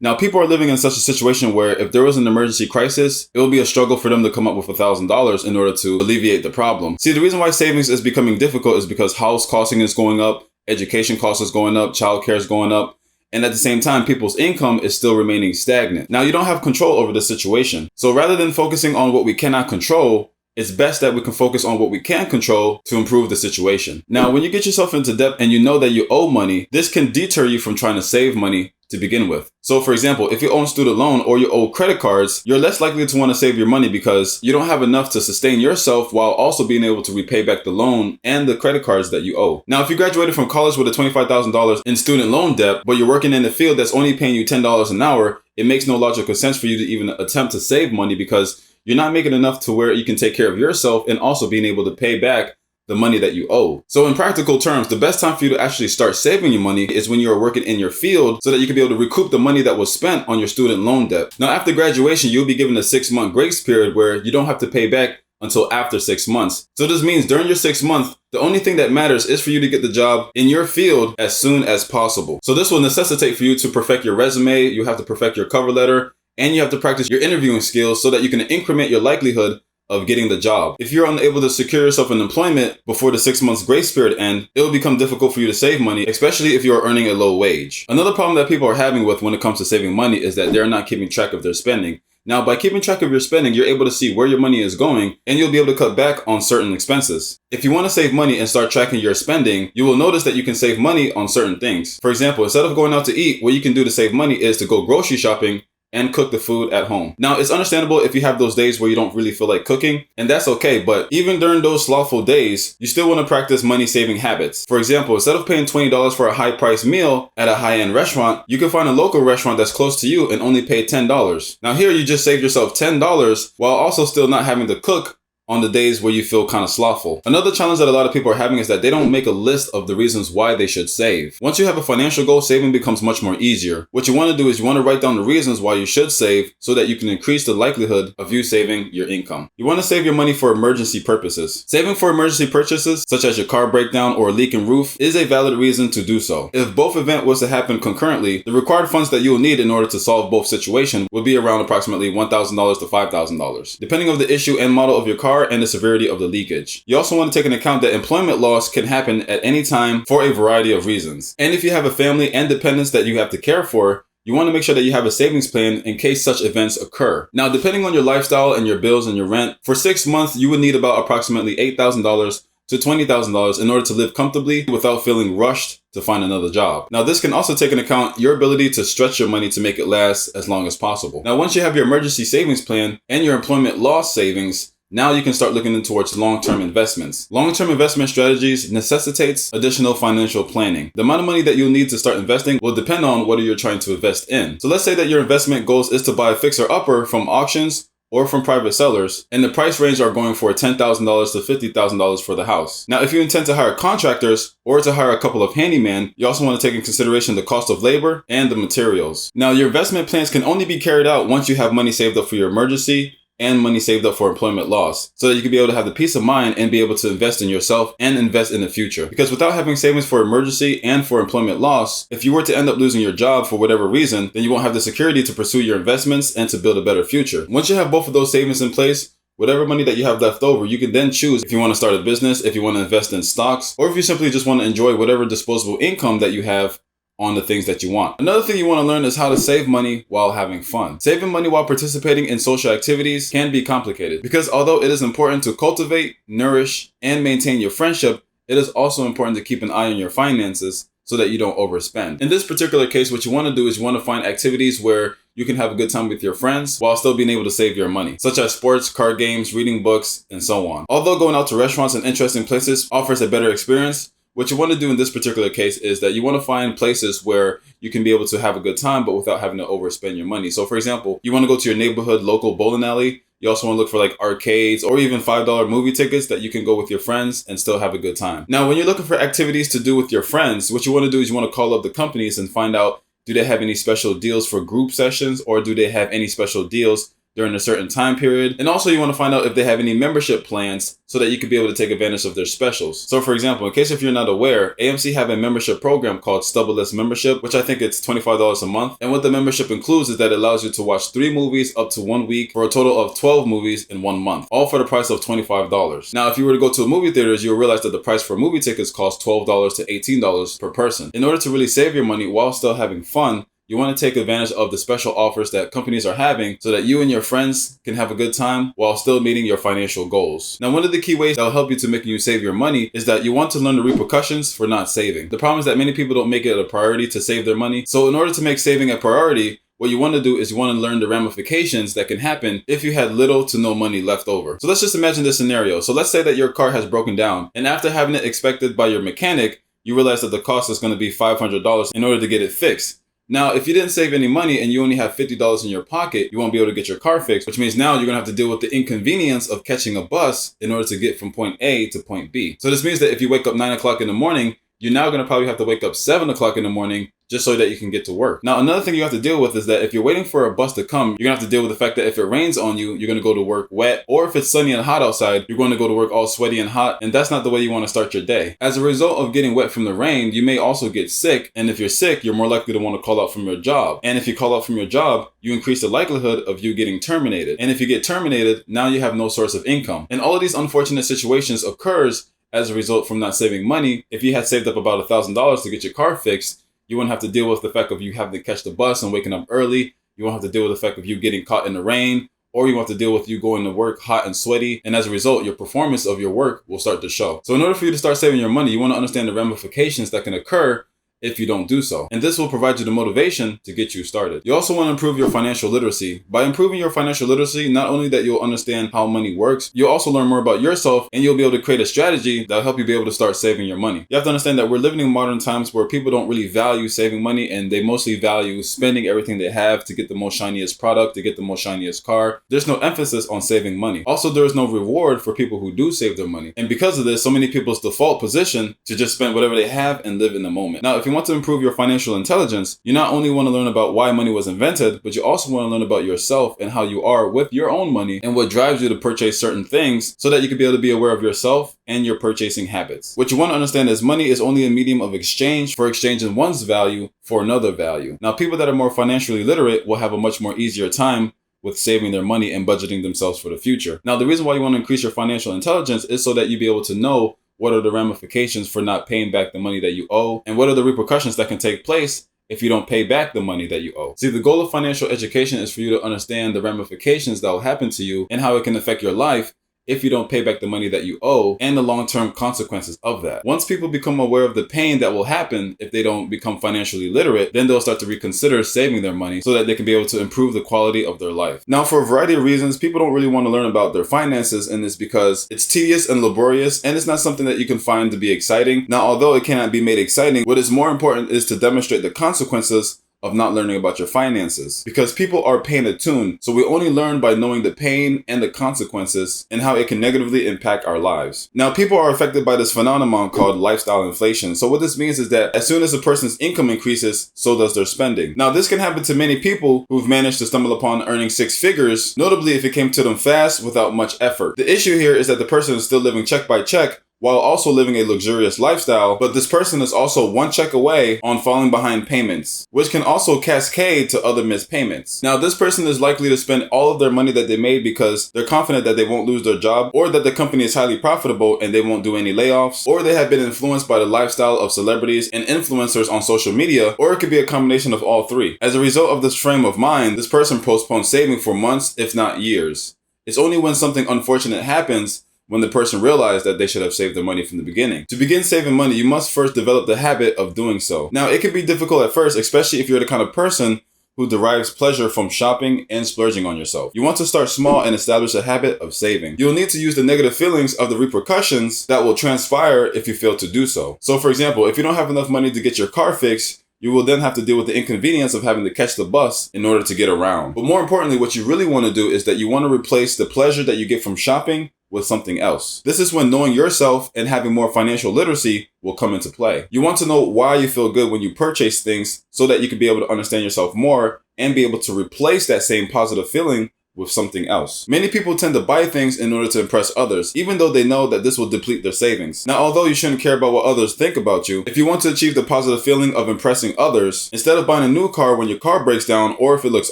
Now, people are living in such a situation where if there was an emergency crisis, it will be a struggle for them to come up with $1,000 in order to alleviate the problem. See, the reason why savings is becoming difficult is because house costing is going up, education cost is going up, childcare is going up, and at the same time, people's income is still remaining stagnant. Now, you don't have control over the situation. So rather than focusing on what we cannot control, it's best that we can focus on what we can control to improve the situation. Now, when you get yourself into debt and you know that you owe money, this can deter you from trying to save money to begin with. So for example, if you own student loan or you owe credit cards, you're less likely to want to save your money because you don't have enough to sustain yourself while also being able to repay back the loan and the credit cards that you owe. Now, if you graduated from college with a $25,000 in student loan debt, but you're working in a field that's only paying you $10 an hour, it makes no logical sense for you to even attempt to save money because you're not making enough to where you can take care of yourself and also being able to pay back the money that you owe. So in practical terms, the best time for you to actually start saving your money is when you're working in your field so that you can be able to recoup the money that was spent on your student loan debt. Now, after graduation, you'll be given a 6-month grace period where you don't have to pay back until after 6 months. So this means during your 6 months, the only thing that matters is for you to get the job in your field as soon as possible. So this will necessitate for you to perfect your resume, you have to perfect your cover letter, and you have to practice your interviewing skills so that you can increment your likelihood of getting the job. If you're unable to secure yourself an employment before the 6 months grace period end, it will become difficult for you to save money, especially if you're earning a low wage. Another problem that people are having with when it comes to saving money is that they're not keeping track of their spending. Now, by keeping track of your spending, you're able to see where your money is going and you'll be able to cut back on certain expenses. If you want to save money and start tracking your spending, you will notice that you can save money on certain things. For example, instead of going out to eat, what you can do to save money is to go grocery shopping and cook the food at home. Now, it's understandable if you have those days where you don't really feel like cooking, and that's okay, but even during those slothful days, you still want to practice money-saving habits. For example, instead of paying $20 for a high-priced meal at a high-end restaurant, you can find a local restaurant that's close to you and only pay $10. Now here, you just saved yourself $10 while also still not having to cook on the days where you feel kind of slothful. Another challenge that a lot of people are having is that they don't make a list of the reasons why they should save. Once you have a financial goal, saving becomes much more easier. What you want to do is you want to write down the reasons why you should save so that you can increase the likelihood of you saving your income. You want to save your money for emergency purposes. Saving for emergency purchases, such as your car breakdown or a leaking roof, is a valid reason to do so. If both events was to happen concurrently, the required funds that you will need in order to solve both situations would be around approximately $1,000 to $5,000, depending on the issue and model of your car and the severity of the leakage. You also want to take into account that employment loss can happen at any time for a variety of reasons. And if you have a family and dependents that you have to care for, you want to make sure that you have a savings plan in case such events occur. Now, depending on your lifestyle and your bills and your rent, for 6 months, you would need about approximately $8,000 to $20,000 in order to live comfortably without feeling rushed to find another job. Now, this can also take into account your ability to stretch your money to make it last as long as possible. Now, once you have your emergency savings plan and your employment loss savings, now you can start looking towards long-term investments. Long-term investment strategies necessitates additional financial planning. The amount of money that you'll need to start investing will depend on what you're trying to invest in. So let's say that your investment goals is to buy a fixer-upper from auctions or from private sellers, and the price range are going for $10,000 to $50,000 for the house. Now, if you intend to hire contractors or to hire a couple of handymen, you also want to take in consideration the cost of labor and the materials. Now, your investment plans can only be carried out once you have money saved up for your emergency and money saved up for employment loss, so that you can be able to have the peace of mind and be able to invest in yourself and invest in the future. Because without having savings for emergency and for employment loss, if you were to end up losing your job for whatever reason, then you won't have the security to pursue your investments and to build a better future. Once you have both of those savings in place, whatever money that you have left over, you can then choose if you want to start a business, if you want to invest in stocks, or if you simply just want to enjoy whatever disposable income that you have on the things that you want. Another thing you want to learn is how to save money while having fun. Saving money while participating in social activities can be complicated because although it is important to cultivate, nourish, and maintain your friendship, it is also important to keep an eye on your finances so that you don't overspend. In this particular case, what you want to do is you want to find activities where you can have a good time with your friends while still being able to save your money, such as sports, card games, reading books, and so on. Although going out to restaurants and interesting places offers a better experience, what you want to do in this particular case is that you want to find places where you can be able to have a good time, but without having to overspend your money. So for example, you want to go to your neighborhood local bowling alley. You also want to look for like arcades or even $5 movie tickets that you can go with your friends and still have a good time. Now, when you're looking for activities to do with your friends, what you want to do is you want to call up the companies and find out, do they have any special deals for group sessions or do they have any special deals during a certain time period. And also you want to find out if they have any membership plans so that you can be able to take advantage of their specials. So for example, in case if you're not aware, AMC have a membership program called Stubble List Membership, which I think it's $25 a month. And what the membership includes is that it allows you to watch 3 movies up to 1 week for a total of 12 movies in 1 month, all for the price of $25. Now, if you were to go to a movie theaters, you'll realize that the price for movie tickets costs $12 to $18 per person. In order to really save your money while still having fun, you want to take advantage of the special offers that companies are having so that you and your friends can have a good time while still meeting your financial goals. Now, one of the key ways that will help you to making you save your money is that you want to learn the repercussions for not saving. The problem is that many people don't make it a priority to save their money. So in order to make saving a priority, what you want to do is you want to learn the ramifications that can happen if you had little to no money left over. So let's just imagine this scenario. So let's say that your car has broken down, and after having it inspected by your mechanic, you realize that the cost is going to be $500 in order to get it fixed. Now, if you didn't save any money and you only have $50 in your pocket, you won't be able to get your car fixed, which means now you're going to have to deal with the inconvenience of catching a bus in order to get from point A to point B. So this means that if you wake up 9 o'clock in the morning, you're now going to probably have to wake up 7 o'clock in the morning just so that you can get to work. Now, another thing you have to deal with is that if you're waiting for a bus to come, you're gonna have to deal with the fact that if it rains on you, you're gonna go to work wet, or if it's sunny and hot outside, you're going to go to work all sweaty and hot, and that's not the way you want to start your day. As a result of getting wet from the rain, you may also get sick, and if you're sick, you're more likely to want to call out from your job. And if you call out from your job, you increase the likelihood of you getting terminated. And if you get terminated, now you have no source of income. And all of these unfortunate situations occurs as a result from not saving money. If you had saved up about $1,000 to get your car fixed, you won't have to deal with the fact of you having to catch the bus and waking up early. You won't have to deal with the fact of you getting caught in the rain, or you won't have to deal with you going to work hot and sweaty. And as a result, your performance of your work will start to show. So in order for you to start saving your money, you want to understand the ramifications that can occur if you don't do so. And this will provide you the motivation to get you started. You also want to improve your financial literacy. By improving your financial literacy, not only that you'll understand how money works, you'll also learn more about yourself, and you'll be able to create a strategy that'll help you be able to start saving your money. You have to understand that we're living in modern times where people don't really value saving money, and they mostly value spending everything they have to get the most shiniest product, to get the most shiniest car. There's no emphasis on saving money. Also, there is no reward for people who do save their money. And because of this, so many people's default position to just spend whatever they have and live in the moment. Now, if you want to improve your financial intelligence, you not only want to learn about why money was invented, but you also want to learn about yourself and how you are with your own money and what drives you to purchase certain things so that you can be able to be aware of yourself and your purchasing habits. What you want to understand is money is only a medium of exchange for exchanging one's value for another value. Now, people that are more financially literate will have a much more easier time with saving their money and budgeting themselves for the future. Now, the reason why you want to increase your financial intelligence is so that you be able to know what are the ramifications for not paying back the money that you owe, and what are the repercussions that can take place if you don't pay back the money that you owe. See, the goal of financial education is for you to understand the ramifications that will happen to you and how it can affect your life if you don't pay back the money that you owe, and the long-term consequences of that. Once people become aware of the pain that will happen if they don't become financially literate, then they'll start to reconsider saving their money so that they can be able to improve the quality of their life. Now, for a variety of reasons, people don't really want to learn about their finances, and it's because it's tedious and laborious, and it's not something that you can find to be exciting. Now, although it cannot be made exciting, what is more important is to demonstrate the consequences of not learning about your finances, because people are pain attuned. So we only learn by knowing the pain and the consequences and how it can negatively impact our lives. Now, people are affected by this phenomenon called lifestyle inflation. So what this means is that as soon as a person's income increases, so does their spending. Now, this can happen to many people who've managed to stumble upon earning 6 figures, notably if it came to them fast without much effort. The issue here is that the person is still living check by check while also living a luxurious lifestyle, but this person is also one check away on falling behind payments, which can also cascade to other missed payments. Now, this person is likely to spend all of their money that they made because they're confident that they won't lose their job, or that the company is highly profitable and they won't do any layoffs, or they have been influenced by the lifestyle of celebrities and influencers on social media, or it could be a combination of all three. As a result of this frame of mind, this person postpones saving for months, if not years. It's only when something unfortunate happens when the person realized that they should have saved their money from the beginning. To begin saving money, you must first develop the habit of doing so. Now, it can be difficult at first, especially if you're the kind of person who derives pleasure from shopping and splurging on yourself. You want to start small and establish a habit of saving. You'll need to use the negative feelings of the repercussions that will transpire if you fail to do so. So, for example, if you don't have enough money to get your car fixed, you will then have to deal with the inconvenience of having to catch the bus in order to get around. But more importantly, what you really want to do is that you want to replace the pleasure that you get from shopping with something else. This is when knowing yourself and having more financial literacy will come into play. You want to know why you feel good when you purchase things so that you can be able to understand yourself more and be able to replace that same positive feeling with something else. Many people tend to buy things in order to impress others, even though they know that this will deplete their savings. Now, although you shouldn't care about what others think about you, if you want to achieve the positive feeling of impressing others, instead of buying a new car when your car breaks down or if it looks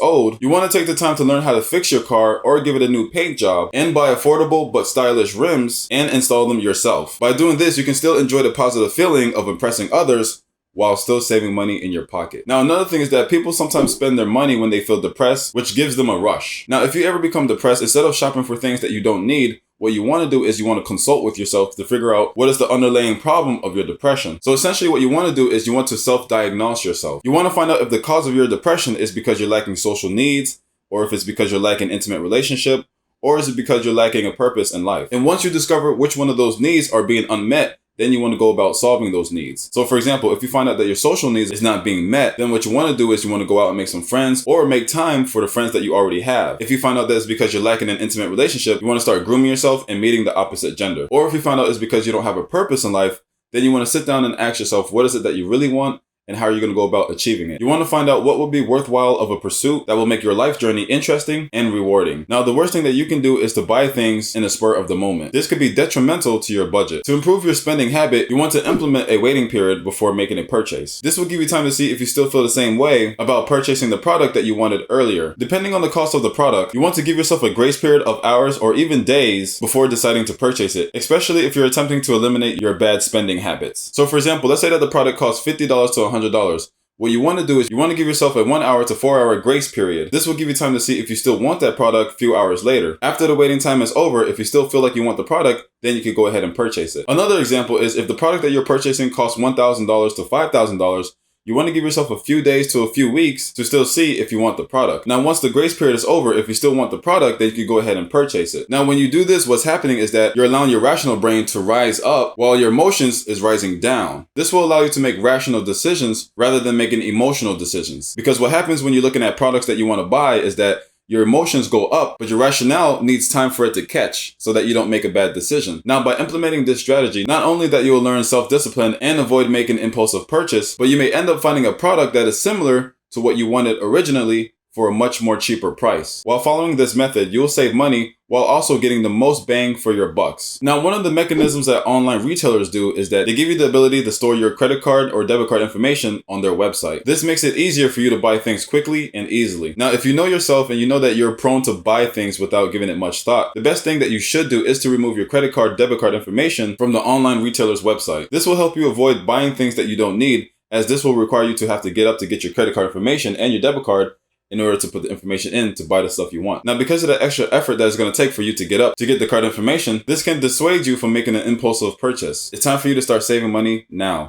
old, you want to take the time to learn how to fix your car or give it a new paint job and buy affordable but stylish rims and install them yourself. By doing this, you can still enjoy the positive feeling of impressing others while still saving money in your pocket. Now, another thing is that people sometimes spend their money when they feel depressed, which gives them a rush. Now, if you ever become depressed, instead of shopping for things that you don't need, what you want to do is you want to consult with yourself to figure out what is the underlying problem of your depression. So essentially what you want to do is you want to self-diagnose yourself. You want to find out if the cause of your depression is because you're lacking social needs, or if it's because you're lacking intimate relationship, or is it because you're lacking a purpose in life? And once you discover which one of those needs are being unmet, then you want to go about solving those needs. So for example, if you find out that your social needs is not being met, then what you want to do is you want to go out and make some friends or make time for the friends that you already have. If you find out that it's because you're lacking an intimate relationship, you want to start grooming yourself and meeting the opposite gender. Or if you find out it's because you don't have a purpose in life, then you want to sit down and ask yourself, what is it that you really want? And how are you going to go about achieving it? You want to find out what would be worthwhile of a pursuit that will make your life journey interesting and rewarding. Now, the worst thing that you can do is to buy things in a spur of the moment. This could be detrimental to your budget. To improve your spending habit, you want to implement a waiting period before making a purchase. This will give you time to see if you still feel the same way about purchasing the product that you wanted earlier. Depending on the cost of the product, you want to give yourself a grace period of hours or even days before deciding to purchase it, especially if you're attempting to eliminate your bad spending habits. So for example, let's say that the product costs $50 to $100. What you want to do is you want to give yourself a 1 hour to 4 hour grace period. This will give you time to see if you still want that product a few hours later. After the waiting time is over, if you still feel like you want the product, then you can go ahead and purchase it. Another example is if the product that you're purchasing costs $1,000 to $5,000, you want to give yourself a few days to a few weeks to still see if you want the product. Now, once the grace period is over, if you still want the product, then you can go ahead and purchase it. Now, when you do this, what's happening is that you're allowing your rational brain to rise up while your emotions is rising down. This will allow you to make rational decisions rather than making emotional decisions. Because what happens when you're looking at products that you want to buy is that your emotions go up, but your rationale needs time for it to catch so that you don't make a bad decision. Now, by implementing this strategy, not only that you will learn self-discipline and avoid making impulsive purchase, but you may end up finding a product that is similar to what you wanted originally for a much more cheaper price. While following this method, you'll save money while also getting the most bang for your bucks. Now, one of the mechanisms that online retailers do is that they give you the ability to store your credit card or debit card information on their website. This makes it easier for you to buy things quickly and easily. Now, if you know yourself and you know that you're prone to buy things without giving it much thought, the best thing that you should do is to remove your credit card, debit card information from the online retailer's website. This will help you avoid buying things that you don't need, as this will require you to have to get up to get your credit card information and your debit card in order to put the information in to buy the stuff you want. Now, because of the extra effort that it's going to take for you to get up to get the card information, this can dissuade you from making an impulsive purchase. It's time for you to start saving money now.